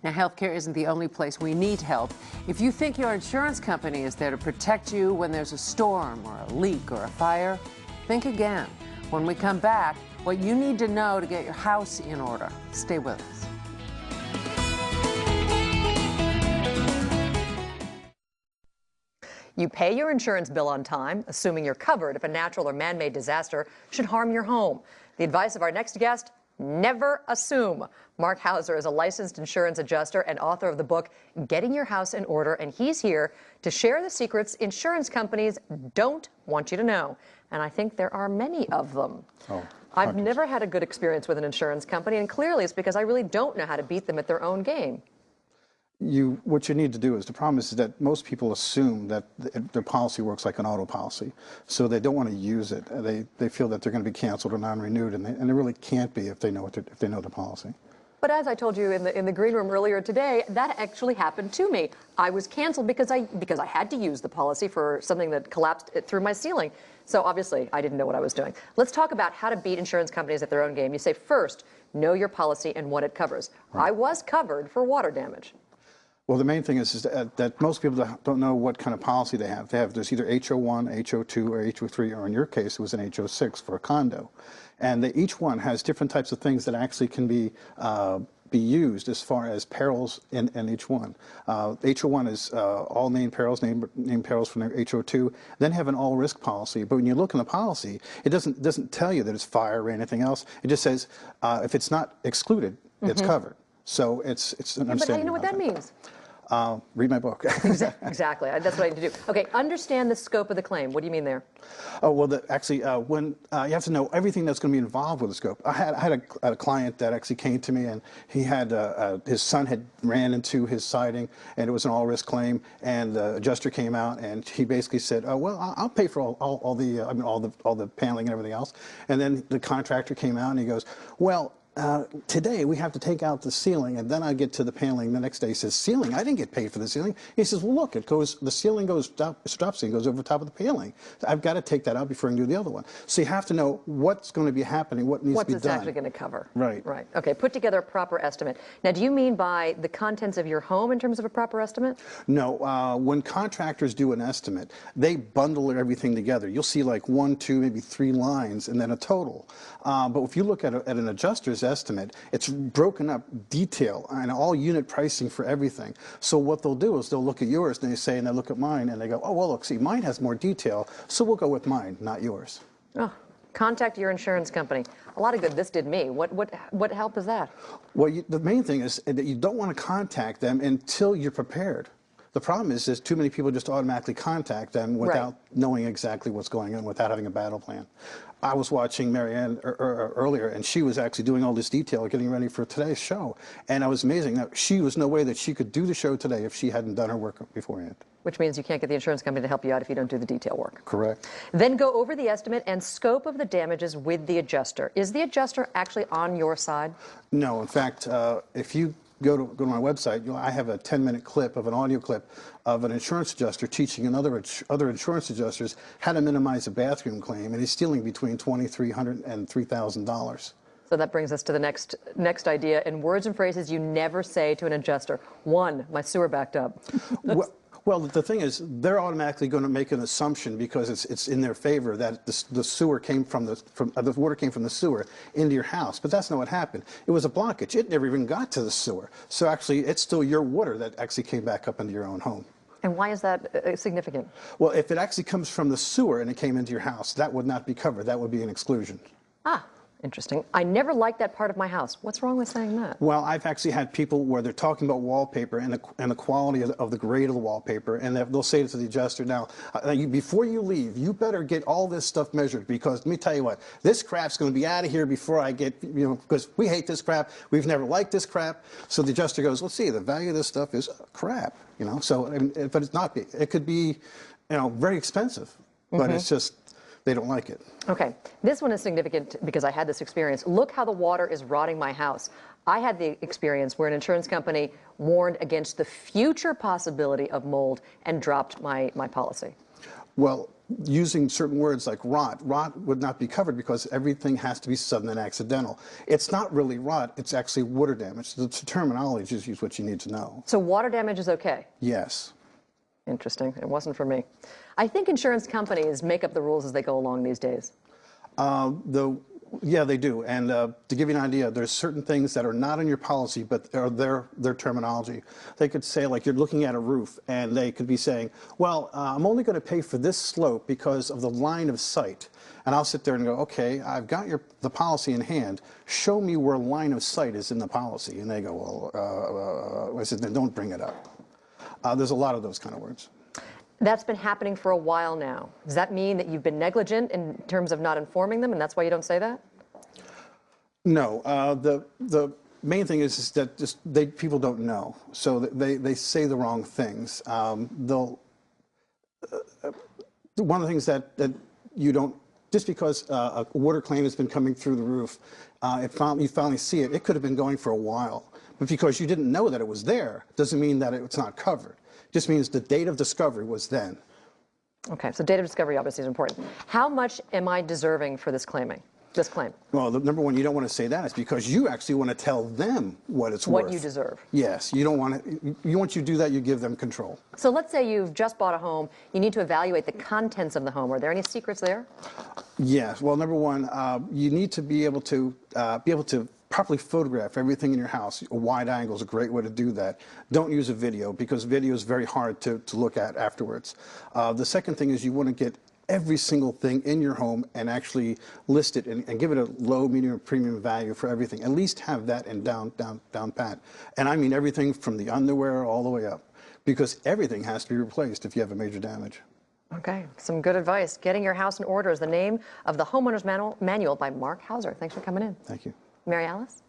Now, healthcare isn't the only place we need help. If you think your insurance company is there to protect you when there's a storm or a leak or a fire, think again. When we come back, what you need to know to get your house in order. Stay with us. You pay your insurance bill on time, assuming you're covered if a natural or man-made disaster should harm your home. The advice of our next guest: never assume. Mark Hauser is a licensed insurance adjuster and author of the book Getting Your House in Order, and he's here to share the secrets insurance companies don't want you to know. And I think there are many of them. I've never had a good experience with an insurance company, and clearly it's because I really don't know how to beat them at their own game. What you need to do is, the problem is that most people assume that their policy works like an auto policy, so they don't want to use it. They feel that they're going to be canceled or non-renewed, and they really can't be if they know the policy. But as I told you in the green room earlier today, that actually happened to me. I was canceled because I had to use the policy for something that collapsed through my ceiling. So obviously I didn't know what I was doing. Let's talk about how to beat insurance companies at their own game. You say, first, know your policy and what it covers. Right. I was covered for water damage. Well, the main thing is that most people don't know what kind of policy they have. There's either HO1, HO2, or HO3, or in your case, it was an HO6 for a condo. And each one has different types of things that actually can be used as far as perils in each one. HO1 is all named perils, named perils from HO2. Then have an all-risk policy. But when you look in the policy, it doesn't tell you that it's fire or anything else. It just says if it's not excluded, it's covered. So it's an understanding. But how do you know what that means? Read my book. Exactly. That's what I need to do. Okay, understand the scope of the claim. What do you mean there? Oh, well, actually, when you have to know everything that's going to be involved with the scope. I had a client that actually came to me, and he had his son had ran into his siding, and it was an all-risk claim. And the adjuster came out, and he basically said, "Oh, well, I'll pay for all the paneling and everything else." And then the contractor came out, and he goes, "Well, today we have to take out the ceiling," and then I get to the paneling the next day. He says, "Ceiling? I didn't get paid for the ceiling." He says, "Well, look, the ceiling goes stops and goes over top of the paneling. I've got to take that out before I can do the other one." So you have to know what's going to be happening, what needs to be done. What's it's actually going to cover. Right. Right. Okay. Put together a proper estimate. Now, do you mean by the contents of your home in terms of a proper estimate? No. When contractors do an estimate, they bundle everything together. You'll see like 1, 2, maybe 3 lines, and then a total. But if you look at an adjuster's estimate, it's broken up detail and all unit pricing for everything. So what they'll do is they'll look at yours and they look at mine and they go, "Oh, well, look, see, mine has more detail, so we'll go with mine, not yours." Oh, contact your insurance company. A lot of good this did me. What help is that? Well, the main thing is that you don't want to contact them until you're prepared. The problem is too many people just automatically contact them without knowing exactly what's going on, without having a battle plan. I was watching Marianne earlier, and she was actually doing all this detail, getting ready for today's show. And I was amazing. Now, she was no way that she could do the show today if she hadn't done her work beforehand. Which means you can't get the insurance company to help you out if you don't do the detail work. Correct. Then go over the estimate and scope of the damages with the adjuster. Is the adjuster actually on your side? No. In fact, if you go to my website, I have a 10-minute clip of an audio clip of an insurance adjuster teaching other insurance adjusters how to minimize a bathroom claim, and he's stealing between $2,300 and $3,000. So that brings us to the next idea. In words and phrases you never say to an adjuster. 1, my sewer backed up. Well, the thing is, they're automatically going to make an assumption because it's in their favor that the sewer came the water came from the sewer into your house, but that's not what happened. It was a blockage. It never even got to the sewer. So actually, it's still your water that actually came back up into your own home. And why is that significant? Well, if it actually comes from the sewer and it came into your house, that would not be covered. That would be an exclusion. Ah. Interesting. I never liked that part of my house. What's wrong with saying that? Well, I've actually had people where they're talking about wallpaper and the quality of the grade of the wallpaper, and they'll say to the adjuster, "Now, before you leave, you better get all this stuff measured, because let me tell you what, this crap's going to be out of here before I get, because we hate this crap. We've never liked this crap." So the adjuster goes, "Let's see, the value of this stuff is crap, So, but it's not. It could be, very expensive, but it's just." They don't like it. Okay. This one is significant because I had this experience. Look how the water is rotting my house. I had the experience where an insurance company warned against the future possibility of mold and dropped my policy. Well, using certain words like rot. Rot would not be covered because everything has to be sudden and accidental. It's not really rot, it's actually water damage. The terminology is what you need to know. So water damage is okay? Yes. Interesting. It wasn't for me. I think insurance companies make up the rules as they go along these days. Yeah, they do. And to give you an idea, there's certain things that are not in your policy, but are their terminology. They could say, like, you're looking at a roof, and they could be saying, well, I'm only going to pay for this slope because of the line of sight. And I'll sit there and go, okay, I've got the policy in hand. Show me where line of sight is in the policy. And they go, well, I said, then don't bring it up. There's a lot of those kind of words. That's been happening for a while now. Does that mean that you've been negligent in terms of not informing them, and that's why you don't say that? No. The main thing is that people don't know, so they say the wrong things. One of the things that you don't, just because a water claim has been coming through the roof, you finally see it. It could have been going for a while, but because you didn't know that it was there, doesn't mean that it's not covered. Just means the date of discovery was then. Okay, so date of discovery obviously is important. How much am I deserving for this claim? Well, number one, you don't want to say that. It's because you actually want to tell them what it's worth. What you deserve. Yes, you don't want to. Once you do that, you give them control. So let's say you've just bought a home. You need to evaluate the contents of the home. Are there any secrets there? Yes. Well, number one, you need to be able to properly photograph everything in your house. A wide angle is a great way to do that. Don't use a video because video is very hard to look at afterwards. The second thing is you want to get every single thing in your home and actually list it and give it a low, medium, or premium value for everything. At least have that in down pat. And I mean everything from the underwear all the way up, because everything has to be replaced if you have a major damage. Okay, some good advice. Getting Your House in Order is the name of the Homeowners Manual by Mark Hauser. Thanks for coming in. Thank you. Mary Alice?